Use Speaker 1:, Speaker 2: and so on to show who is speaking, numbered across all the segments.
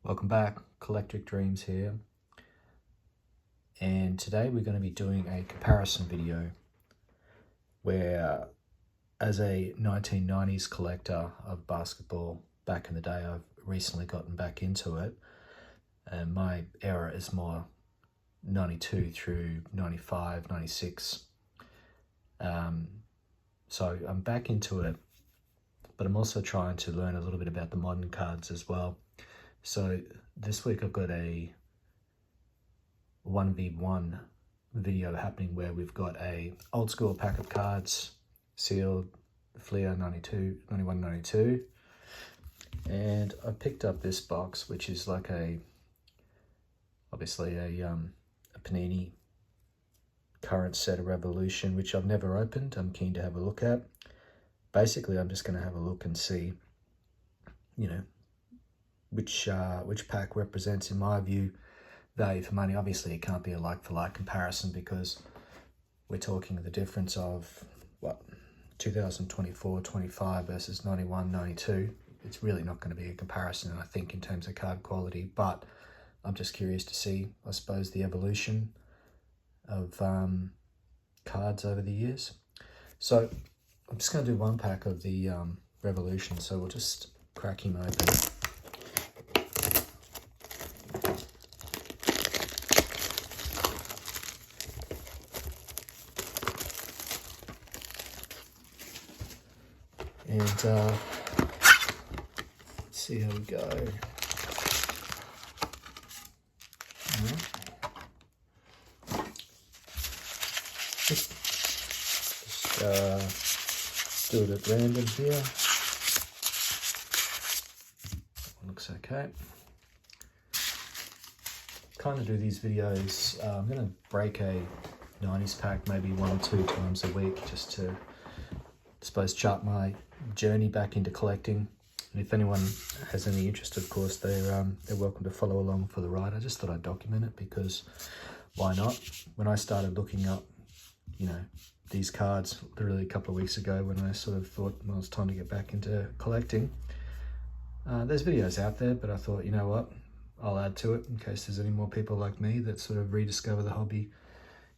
Speaker 1: Welcome back, Collectric Dreams here, and today we're going to be doing a comparison video where, as a 1990s collector of basketball back in the day, I've recently gotten back into it, and my era is more 92 through 95, 96. So I'm back into it, but I'm also trying to learn a little bit about the modern cards as well. So this week I've got a 1v1 video happening where we've got a old school pack of cards, sealed, Fleer 92, 91, 92. And I picked up this box, which is like obviously a Panini current set of Revolution, which I've never opened. I'm keen to have a look at. Basically, I'm just going to have a look and see, which pack represents, in my view, value for money. Obviously, it can't be a like-for-like comparison because we're talking the difference of, 2024-25 versus 91-92. It's really not going to be a comparison, I think, in terms of card quality, but I'm just curious to see, I suppose, the evolution of cards over the years. So I'm just going to do one pack of the Revolution, so we'll just crack him open. And let's see how we go. Just do it at random here. Looks okay. Kind of do these videos. I'm going to break a 90s pack maybe 1 or 2 times a week just to, I suppose, chart my journey back into collecting. And if anyone has any interest, of course, they're welcome to follow along for the ride. I just thought I'd document it because why not? When I started looking up, these cards literally a couple of weeks ago, when I sort of thought, well, it's time to get back into collecting, there's videos out there, but I thought, you know what, I'll add to it in case there's any more people like me that sort of rediscover the hobby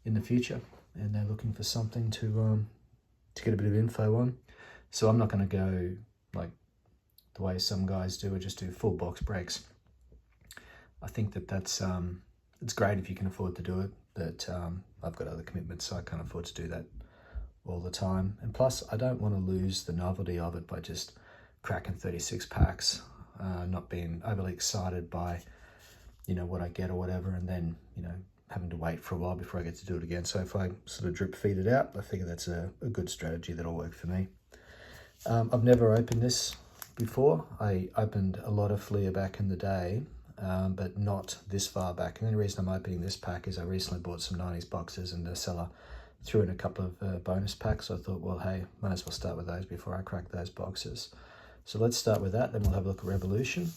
Speaker 1: in the future and they're looking for something to get a bit of info on. So I'm not going to go like the way some guys do, or just do full box breaks. I think that's it's great if you can afford to do it, but I've got other commitments, so I can't afford to do that all the time. And plus, I don't want to lose the novelty of it by just cracking 36 packs, not being overly excited by, what I get or whatever, and then, having to wait for a while before I get to do it again. So if I sort of drip feed it out, I figure that's a good strategy that'll work for me. I've never opened this before. I opened a lot of Fleer back in the day, but not this far back. And the only reason I'm opening this pack is I recently bought some 90s boxes and the seller threw in a couple of bonus packs. So I thought, well, hey, might as well start with those before I crack those boxes. So let's start with that, then we'll have a look at Revolution.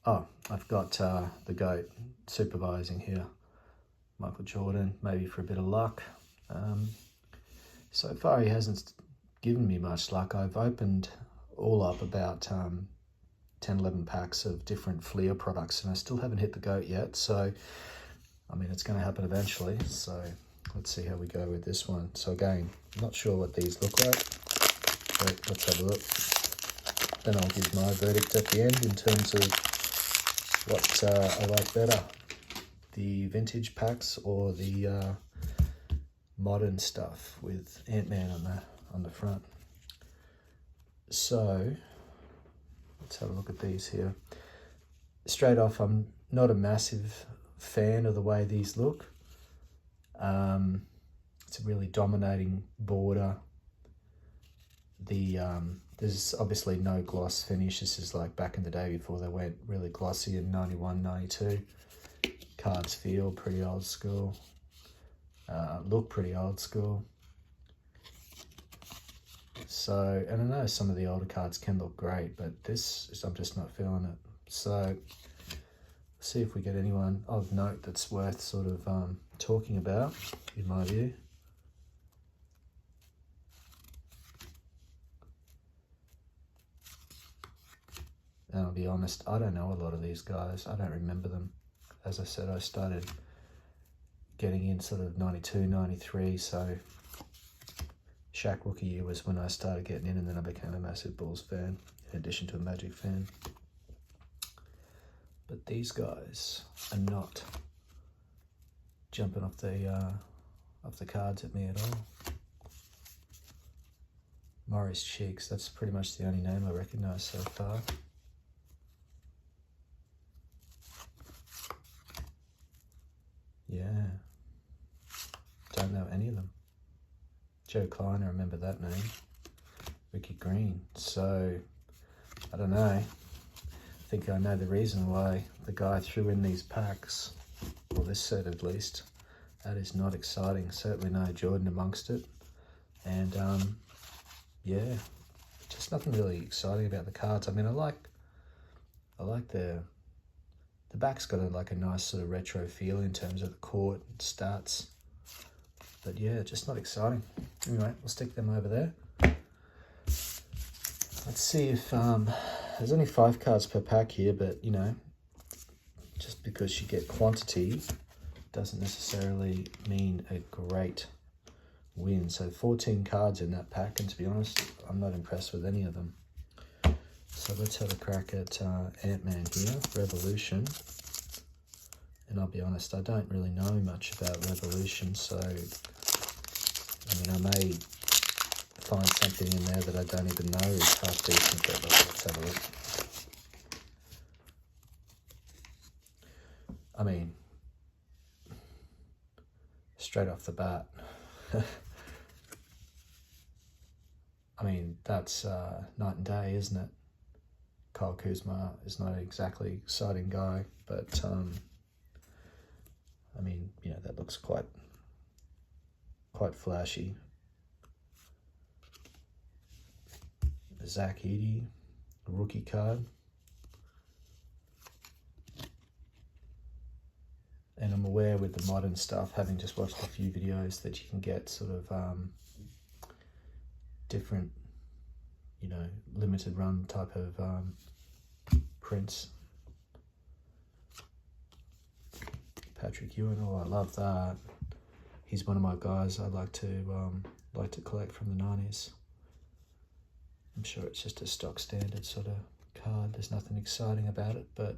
Speaker 1: I've got the GOAT supervising here, Michael Jordan, maybe for a bit of luck. So far he hasn't given me much luck. I've opened all up about 10, 11 packs of different Fleer products, and I still haven't hit the GOAT yet. So, I mean, it's going to happen eventually. So let's see how we go with this one. So again, I'm not sure what these look like, but let's have a look. Then I'll give my verdict at the end in terms of what I like better, the vintage packs or the modern stuff with Ant-Man on the front. So let's have a look at these here. Straight off, I'm not a massive fan of the way these look. It's a really dominating border. There's obviously no gloss finish. This is like back in the day before they went really glossy in 91, 92. Cards feel pretty old school. Look pretty old school. So, and I know some of the older cards can look great, but this, I'm just not feeling it. So, see if we get anyone of note that's worth sort of talking about, in my view. And I'll be honest, I don't know a lot of these guys. I don't remember them. As I said, I started getting in sort of 92, 93, so Shaq rookie year was when I started getting in, and then I became a massive Bulls fan, in addition to a Magic fan. But these guys are not jumping off the cards at me at all. Maurice Cheeks, that's pretty much the only name I recognise so far. Yeah, don't know any of them. Joe Klein, I remember that name. Ricky Green. So, I don't know. I think I know the reason why the guy threw in these packs, or this set at least. That is not exciting. Certainly no Jordan amongst it. And yeah, just nothing really exciting about the cards. I mean, I like the back's got like a nice sort of retro feel in terms of the court and stats. But yeah, just not exciting. Anyway, we'll stick them over there. Let's see if there's only 5 cards per pack here, but you know, just because you get quantity doesn't necessarily mean a great win. So 14 cards in that pack, and to be honest, I'm not impressed with any of them. So let's have a crack at Ant-Man here, Revolution. And I'll be honest, I don't really know much about Revolution, so I mean, I may find something in there that I don't even know is half decent, but let's have a look. I mean, straight off the bat, I mean, that's night and day, isn't it? Kyle Kuzma is not an exactly exciting guy, but I mean, you know, that looks quite flashy. Zach Edey, rookie card. And I'm aware with the modern stuff, having just watched a few videos, that you can get sort of different, you know, limited run type of prints. Patrick Ewing, oh, I love that. He's one of my guys I like to collect from the 90s. I'm sure it's just a stock standard sort of card. There's nothing exciting about it, but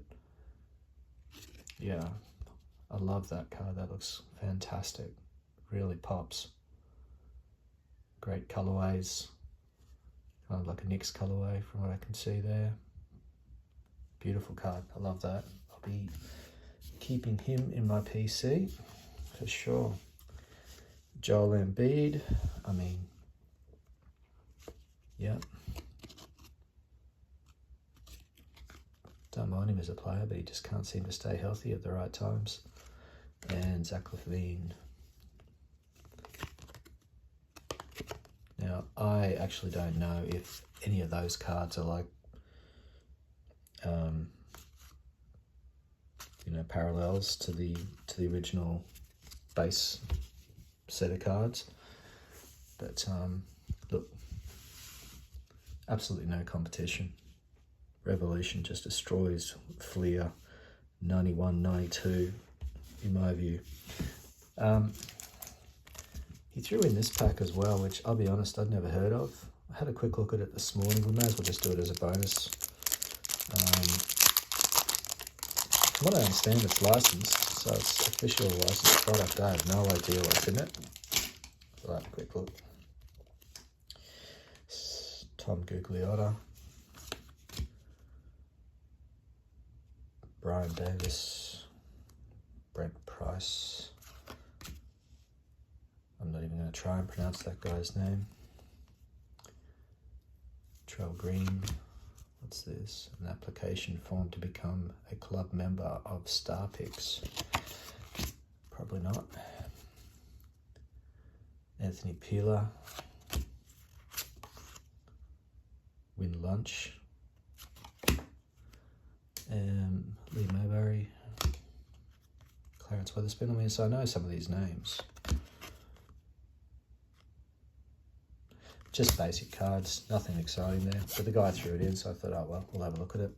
Speaker 1: yeah, I love that card. That looks fantastic. Really pops. Great colorways. Kind of like a Knicks colorway from what I can see there. Beautiful card. I love that. I'll be keeping him in my PC for sure. Joel Embiid. I mean, yeah. Don't mind him as a player, but he just can't seem to stay healthy at the right times. And Zach LaVine. Now, I actually don't know if any of those cards are like, you know, parallels to the original base set of cards. But look, absolutely no competition. Revolution just destroys Fleer 91, 92, in my view. He threw in this pack as well, which I'll be honest, I'd never heard of. I had a quick look at it this morning. We may as well just do it as a bonus. From what I understand, it's licensed, so it's official licensed product. I have no idea what's in it. I'll have a quick look. Tom Gugliotta. Brian Davis. Brent Price. I'm not even going to try and pronounce that guy's name. Trell Green. What's this? An application form to become a club member of Star Picks. Probably not. Anthony Peeler. Win Lunch. Lee Mayberry. Clarence Weatherspoon. I mean, so I know some of these names. just basic cards, nothing exciting there. But the guy threw it in, so I thought, oh well, we'll have a look at it.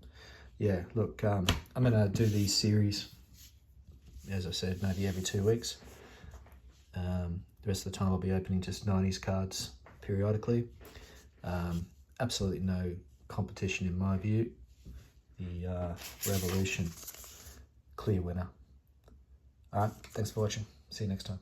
Speaker 1: Yeah, look, I'm going to do these series, as I said, maybe every 2 weeks. The rest of the time I'll be opening just 90s cards periodically. Absolutely no competition in my view. The Revolution, clear winner. Alright, thanks for watching. See you next time.